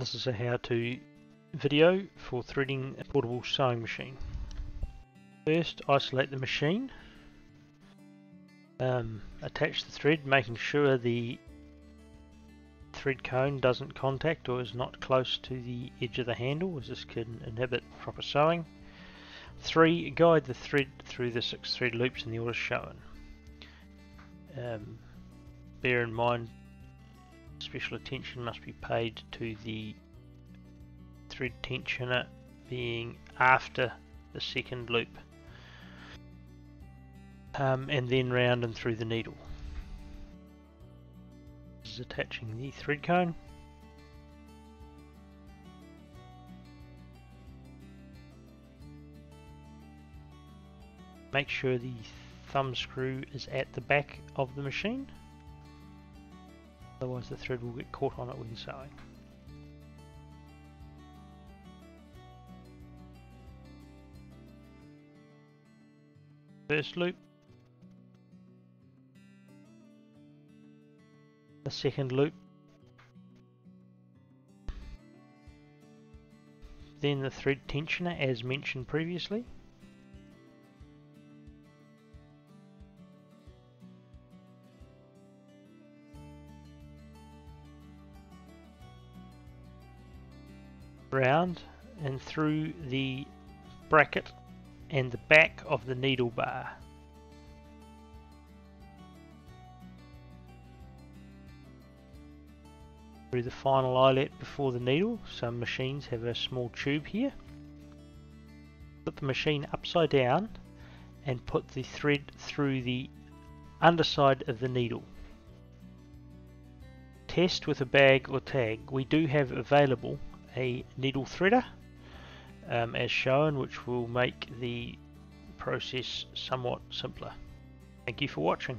This is a how-to video for threading a portable sewing machine. First, isolate the machine. Attach the thread, making sure the thread cone doesn't contact or is not close to the edge of the handle, as this can inhibit proper sewing. 3. Guide the thread through the 6 thread loops in the order shown. Bear in mind, special attention must be paid to the thread tensioner being after the second loop, and then round and through the needle. This is attaching the thread cone. Make sure the thumb screw is at the back of the machine, otherwise the thread will get caught on it when sewing. First loop, the second loop, then the thread tensioner as mentioned previously. Round and through the bracket and the back of the needle bar. Through the final eyelet before the needle. Some machines have a small tube here. Put the machine upside down and put the thread through the underside of the needle. Test with a bag or tag. We do have available a needle threader as shown, which will make the process somewhat simpler. Thank you for watching.